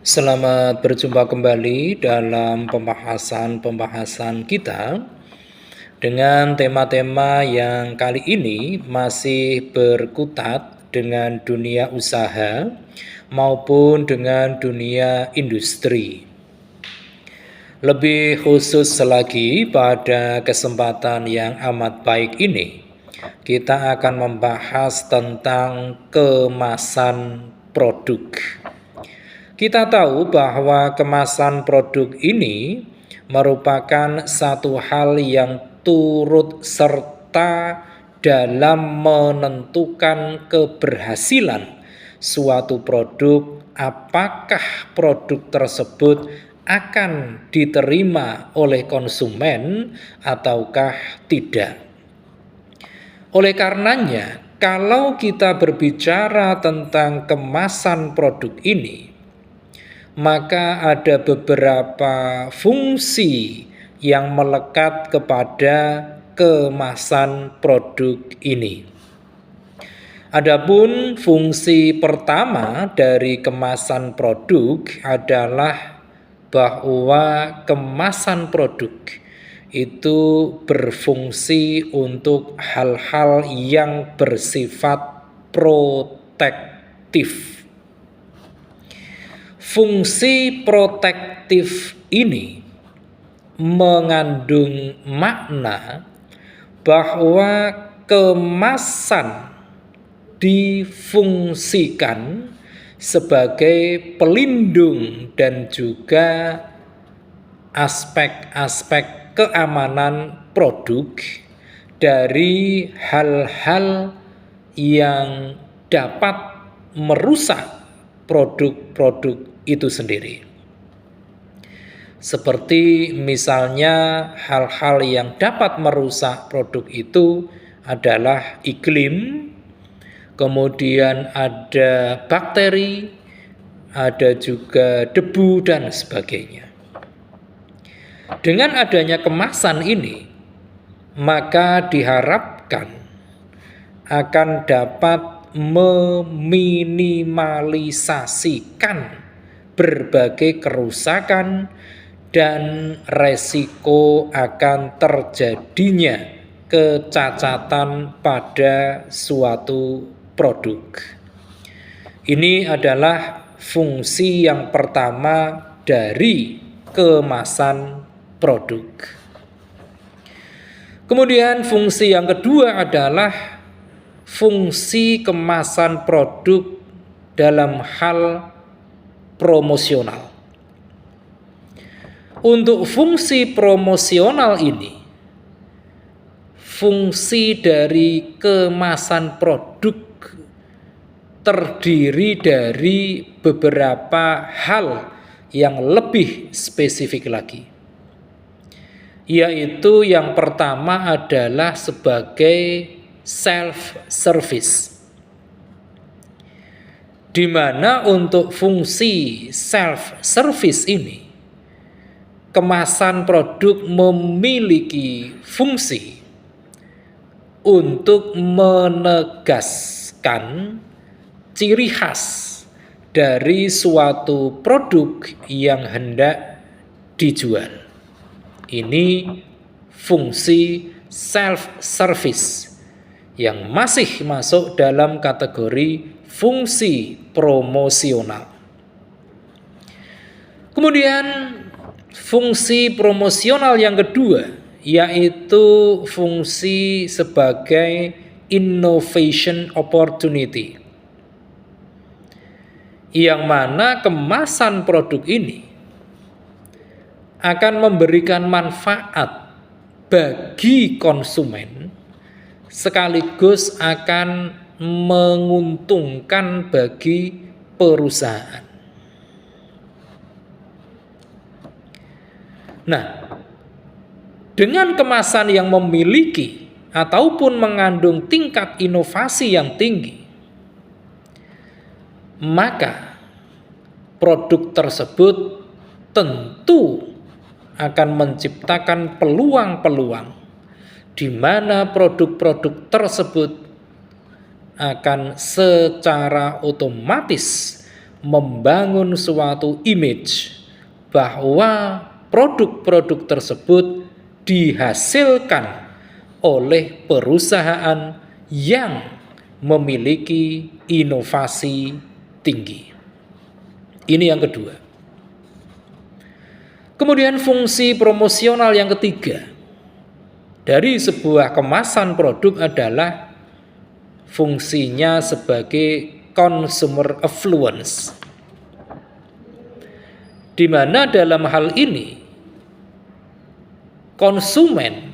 Selamat berjumpa kembali dalam pembahasan kita dengan tema-tema yang kali ini masih berkutat dengan dunia usaha maupun dengan dunia industri. Lebih khusus lagi pada kesempatan yang amat baik ini, kita akan membahas tentang kemasan produk. Kita tahu bahwa kemasan produk ini merupakan satu hal yang turut serta dalam menentukan keberhasilan suatu produk, apakah produk tersebut akan diterima oleh konsumen ataukah tidak. Oleh karenanya, kalau kita berbicara tentang kemasan produk ini, maka ada beberapa fungsi yang melekat kepada kemasan produk ini. Adapun fungsi pertama dari kemasan produk adalah bahwa kemasan produk itu berfungsi untuk hal-hal yang bersifat protektif. Fungsi protektif ini mengandung makna bahwa kemasan difungsikan sebagai pelindung dan juga aspek-aspek keamanan produk dari hal-hal yang dapat merusak produk-produk itu sendiri. Seperti misalnya hal-hal yang dapat merusak produk itu adalah iklim, kemudian ada bakteri, ada juga debu dan sebagainya. Dengan adanya kemasan ini, maka diharapkan akan dapat meminimalisasikan berbagai kerusakan dan resiko akan terjadinya kecacatan pada suatu produk. Ini adalah fungsi yang pertama dari kemasan produk. Kemudian fungsi yang kedua adalah fungsi kemasan produk dalam hal promosional. Untuk fungsi promosional ini, fungsi dari kemasan produk terdiri dari beberapa hal yang lebih spesifik lagi. Yaitu yang pertama adalah sebagai self-service, di mana untuk fungsi self-service ini, kemasan produk memiliki fungsi untuk menegaskan ciri khas dari suatu produk yang hendak dijual. Ini fungsi self-service yang masih masuk dalam kategori fungsi promosional. Kemudian fungsi promosional yang kedua yaitu fungsi sebagai innovation opportunity, yang mana kemasan produk ini akan memberikan manfaat bagi konsumen sekaligus akan menguntungkan bagi perusahaan. Nah, dengan kemasan yang memiliki ataupun mengandung tingkat inovasi yang tinggi, maka produk tersebut tentu akan menciptakan peluang-peluang di mana produk-produk tersebut akan secara otomatis membangun suatu image bahwa produk-produk tersebut dihasilkan oleh perusahaan yang memiliki inovasi tinggi. Ini yang kedua. Kemudian fungsi promosional yang ketiga dari sebuah kemasan produk adalah fungsinya sebagai consumer affluence, di mana dalam hal ini konsumen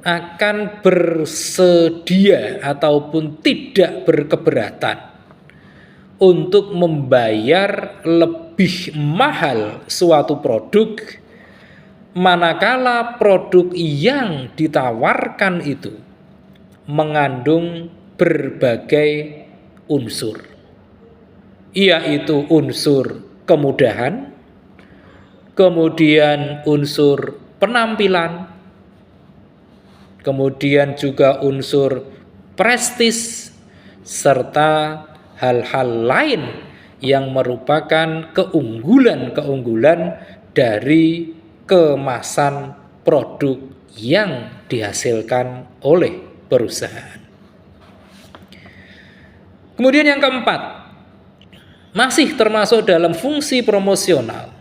akan bersedia ataupun tidak berkeberatan untuk membayar lebih mahal suatu produk manakala produk yang ditawarkan itu mengandung berbagai unsur, yaitu unsur kemudahan, kemudian unsur penampilan, kemudian juga unsur prestis, serta hal-hal lain yang merupakan keunggulan-keunggulan dari kemasan produk yang dihasilkan oleh perusahaan. Kemudian yang keempat, masih termasuk dalam fungsi promosional,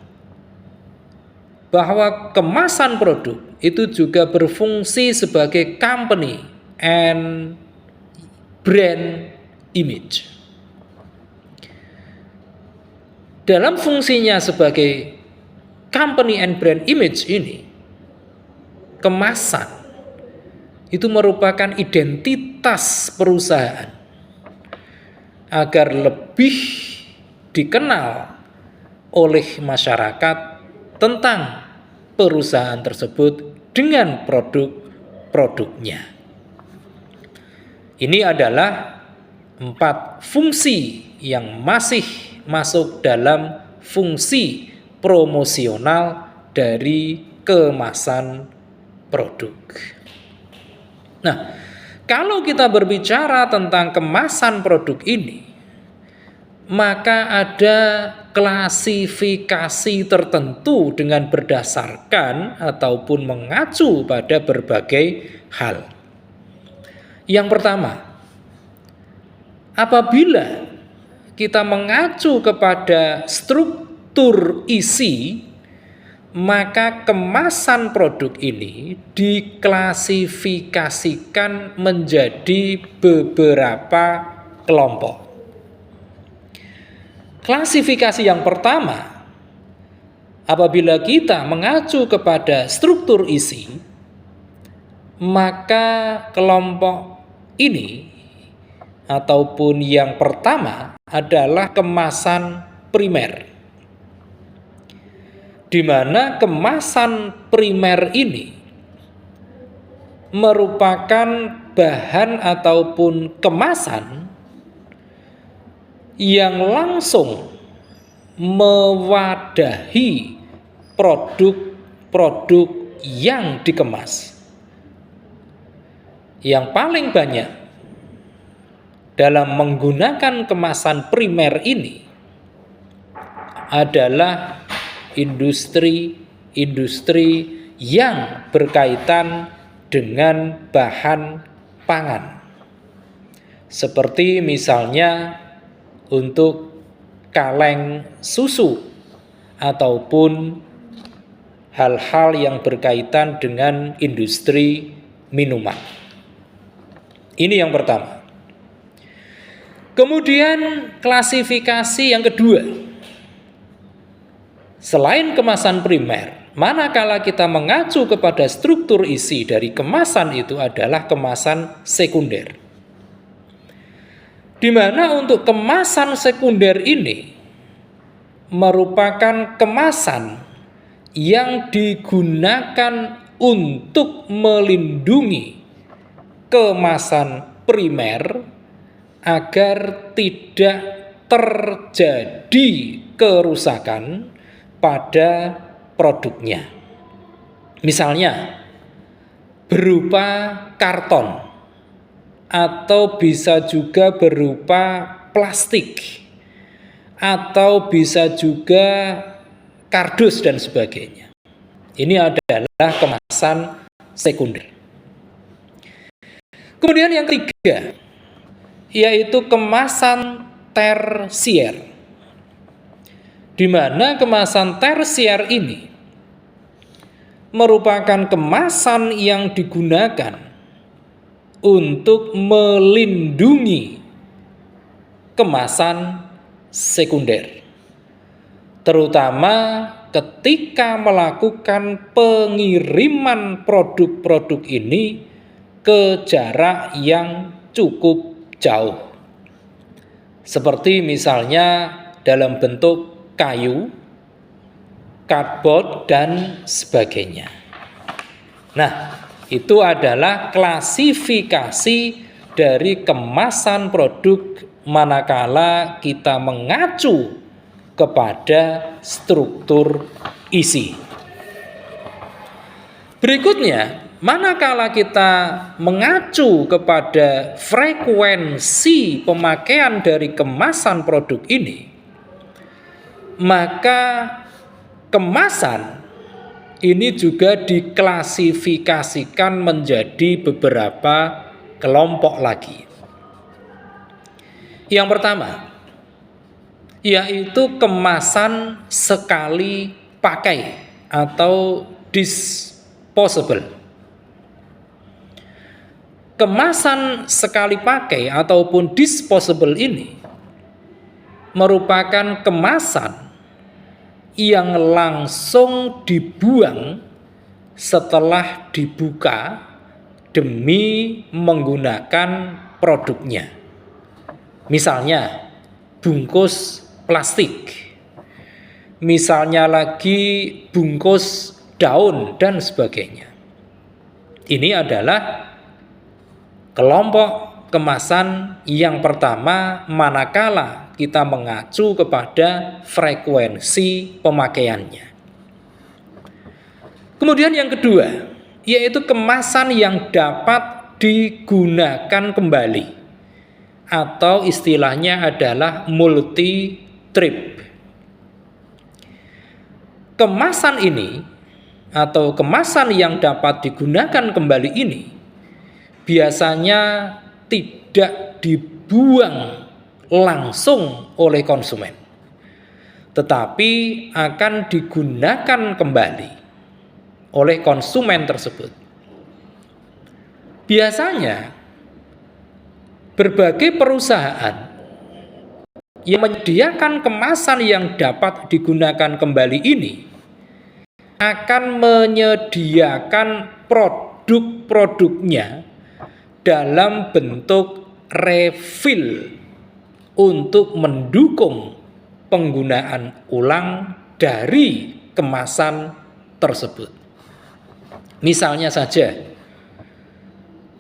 bahwa kemasan produk itu juga berfungsi sebagai company and brand image. Dalam fungsinya sebagai company and brand image ini, kemasan itu merupakan identitas perusahaan agar lebih dikenal oleh masyarakat tentang perusahaan tersebut dengan produk-produknya. Ini adalah 4 fungsi yang masih masuk dalam fungsi promosional dari kemasan produk. Nah, kalau kita berbicara tentang kemasan produk ini, maka ada klasifikasi tertentu dengan berdasarkan ataupun mengacu pada berbagai hal. Yang pertama, apabila kita mengacu kepada struktur isi, maka kemasan produk ini diklasifikasikan menjadi beberapa kelompok. Klasifikasi yang pertama, apabila kita mengacu kepada struktur isi, maka kelompok ini ataupun yang pertama adalah kemasan primer, di mana kemasan primer ini merupakan bahan ataupun kemasan yang langsung mewadahi produk-produk yang dikemas. Yang paling banyak dalam menggunakan kemasan primer ini adalah industri-industri yang berkaitan dengan bahan pangan, seperti misalnya untuk kaleng susu ataupun hal-hal yang berkaitan dengan industri minuman. Ini yang pertama. Kemudian klasifikasi yang kedua, selain kemasan primer, manakala kita mengacu kepada struktur isi dari kemasan itu adalah kemasan sekunder, di mana untuk kemasan sekunder ini merupakan kemasan yang digunakan untuk melindungi kemasan primer agar tidak terjadi kerusakan pada produknya. Misalnya berupa karton, atau bisa juga berupa plastik atau bisa juga kardus dan sebagainya. Ini adalah kemasan sekunder. Kemudian yang ketiga, yaitu kemasan tersier, di mana kemasan tersier ini merupakan kemasan yang digunakan untuk melindungi kemasan sekunder, terutama ketika melakukan pengiriman produk-produk ini ke jarak yang cukup jauh, seperti misalnya dalam bentuk kayu, cardboard, dan sebagainya. Nah, itu adalah klasifikasi dari kemasan produk manakala kita mengacu kepada struktur isi. Berikutnya, manakala kita mengacu kepada frekuensi pemakaian dari kemasan produk ini, maka kemasan ini juga diklasifikasikan menjadi beberapa kelompok lagi. Yang pertama, yaitu kemasan sekali pakai atau disposable. Kemasan sekali pakai ataupun disposable ini merupakan kemasan yang langsung dibuang setelah dibuka demi menggunakan produknya. Misalnya bungkus plastik, misalnya lagi bungkus daun dan sebagainya. Ini adalah kelompok kemasan yang pertama manakala kita mengacu kepada frekuensi pemakaiannya. Kemudian yang kedua, yaitu kemasan yang dapat digunakan kembali, atau istilahnya adalah multi trip. Kemasan ini atau kemasan yang dapat digunakan kembali ini biasanya tidak dibuang langsung oleh konsumen, tetapi akan digunakan kembali oleh konsumen tersebut. Biasanya berbagai perusahaan yang menyediakan kemasan yang dapat digunakan kembali ini akan menyediakan produk-produknya dalam bentuk refill untuk mendukung penggunaan ulang dari kemasan tersebut. Misalnya saja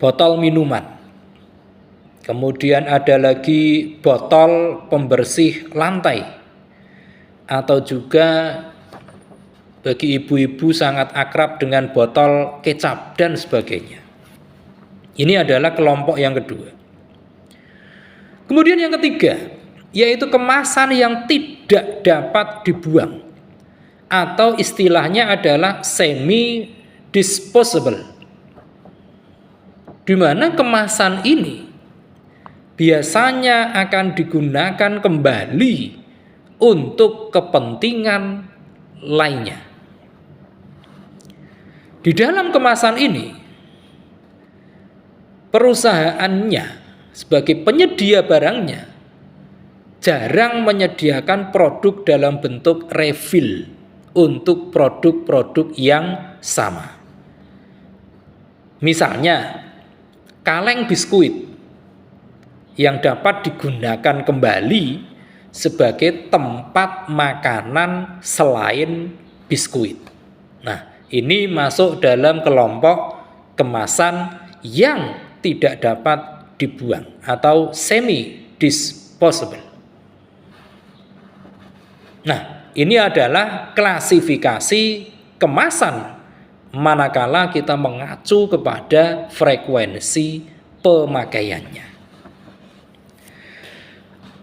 botol minuman, kemudian ada lagi botol pembersih lantai, atau juga bagi ibu-ibu sangat akrab dengan botol kecap dan sebagainya. Ini adalah kelompok yang kedua. Kemudian yang ketiga, yaitu kemasan yang tidak dapat dibuang, atau istilahnya adalah semi disposable, di mana kemasan ini biasanya akan digunakan kembali untuk kepentingan lainnya. Di dalam kemasan ini, perusahaannya sebagai penyedia barangnya jarang menyediakan produk dalam bentuk refill untuk produk-produk yang sama. Misalnya, kaleng biskuit yang dapat digunakan kembali sebagai tempat makanan selain biskuit. Nah, ini masuk dalam kelompok kemasan yang tidak dapat dibuang atau semi disposable. Nah, ini adalah klasifikasi kemasan manakala kita mengacu kepada frekuensi pemakaiannya.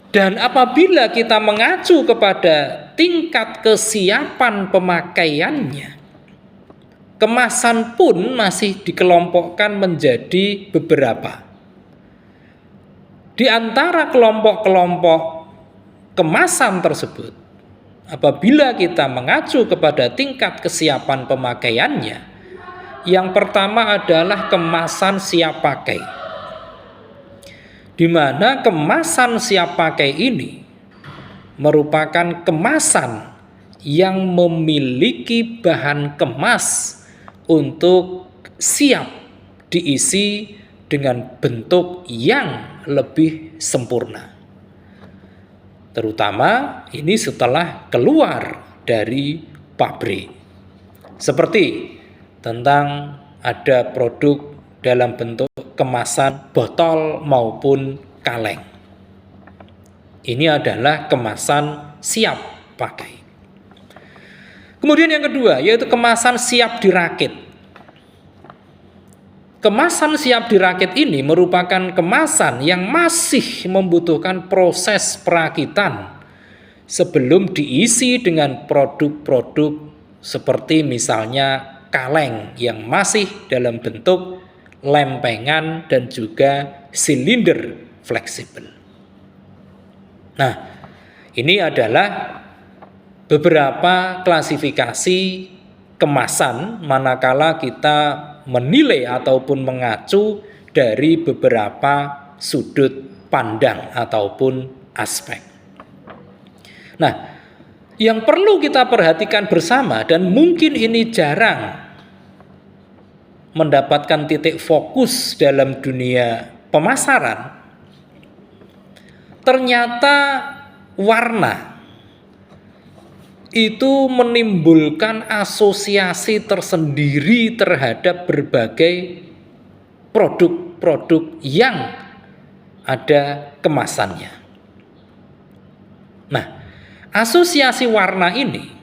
Dan apabila kita mengacu kepada tingkat kesiapan pemakaiannya, kemasan pun masih dikelompokkan menjadi beberapa. Di antara kelompok-kelompok kemasan tersebut, apabila kita mengacu kepada tingkat kesiapan pemakaiannya, yang pertama adalah kemasan siap pakai, di mana kemasan siap pakai ini merupakan kemasan yang memiliki bahan kemas untuk siap diisi dengan bentuk yang lebih sempurna. Terutama ini setelah keluar dari pabrik. Seperti tentang ada produk dalam bentuk kemasan botol maupun kaleng. Ini adalah kemasan siap pakai. Kemudian yang kedua yaitu kemasan siap dirakit. Kemasan siap dirakit ini merupakan kemasan yang masih membutuhkan proses perakitan sebelum diisi dengan produk-produk seperti misalnya kaleng yang masih dalam bentuk lempengan dan juga silinder fleksibel. Nah, ini adalah beberapa klasifikasi kemasan manakala kita menilai ataupun mengacu dari beberapa sudut pandang ataupun aspek. Nah, yang perlu kita perhatikan bersama dan mungkin ini jarang mendapatkan titik fokus dalam dunia pemasaran, ternyata warna itu menimbulkan asosiasi tersendiri terhadap berbagai produk-produk yang ada kemasannya. Nah, asosiasi warna ini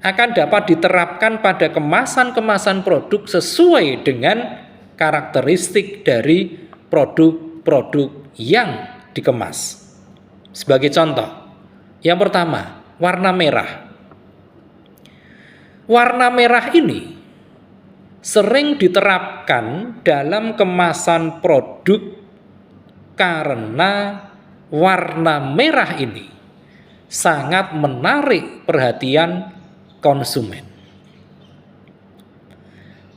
akan dapat diterapkan pada kemasan-kemasan produk sesuai dengan karakteristik dari produk-produk yang dikemas. Sebagai contoh, yang pertama, warna merah. Warna merah ini sering diterapkan dalam kemasan produk karena warna merah ini sangat menarik perhatian konsumen.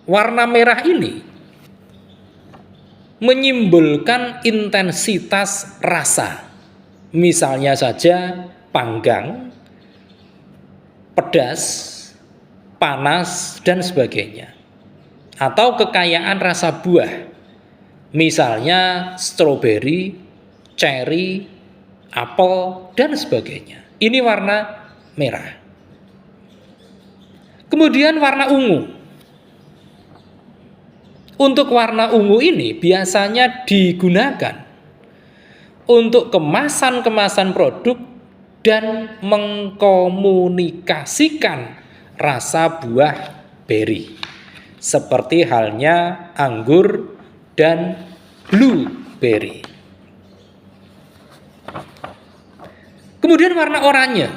Warna merah ini menyimbolkan intensitas rasa. Misalnya saja panggang, pedas, panas, dan sebagainya. Atau kekayaan rasa buah. Misalnya stroberi, cherry, apel, dan sebagainya. Ini warna merah. Kemudian warna ungu. Untuk warna ungu ini biasanya digunakan untuk kemasan-kemasan produk dan mengkomunikasikan rasa buah beri. Seperti halnya anggur dan blueberry. Kemudian warna oranye.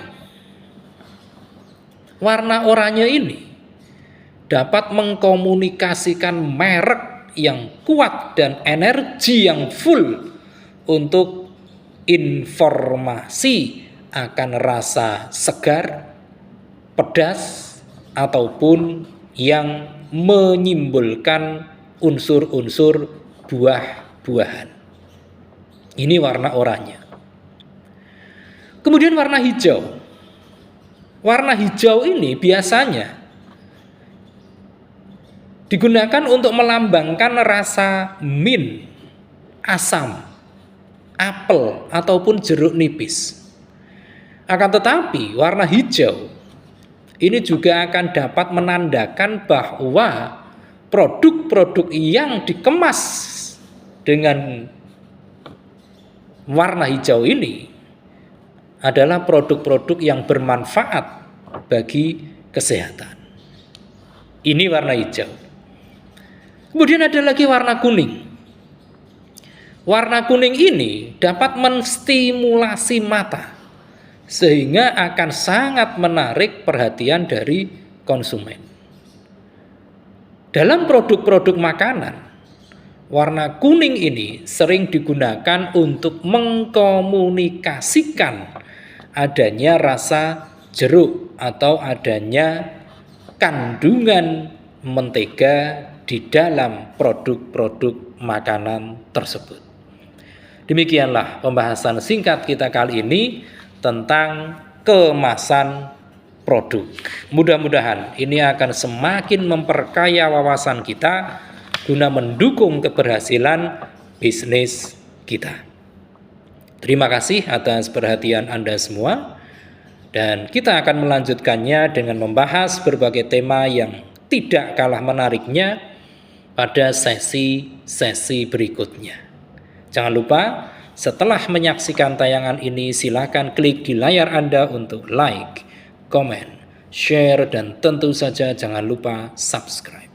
Warna oranye ini dapat mengkomunikasikan merek yang kuat dan energi yang full untuk informasi akan rasa segar, pedas, ataupun yang menyimbolkan unsur-unsur buah-buahan. Ini warna oranye. Kemudian warna hijau. Warna hijau ini biasanya digunakan untuk melambangkan rasa mint, asam, apel, ataupun jeruk nipis. Akan tetapi warna hijau ini juga akan dapat menandakan bahwa produk-produk yang dikemas dengan warna hijau ini adalah produk-produk yang bermanfaat bagi kesehatan. Ini warna hijau. Kemudian ada lagi warna kuning. Warna kuning ini dapat menstimulasi mata sehingga akan sangat menarik perhatian dari konsumen. Dalam produk-produk makanan, warna kuning ini sering digunakan untuk mengkomunikasikan adanya rasa jeruk atau adanya kandungan mentega di dalam produk-produk makanan tersebut. Demikianlah pembahasan singkat kita kali ini tentang kemasan produk. Mudah-mudahan ini akan semakin memperkaya wawasan kita guna mendukung keberhasilan bisnis kita. Terima kasih atas perhatian Anda semua, dan kita akan melanjutkannya dengan membahas berbagai tema yang tidak kalah menariknya pada sesi-sesi berikutnya. Jangan lupa, setelah menyaksikan tayangan ini, silakan klik di layar Anda untuk like, komen, share, dan tentu saja jangan lupa subscribe.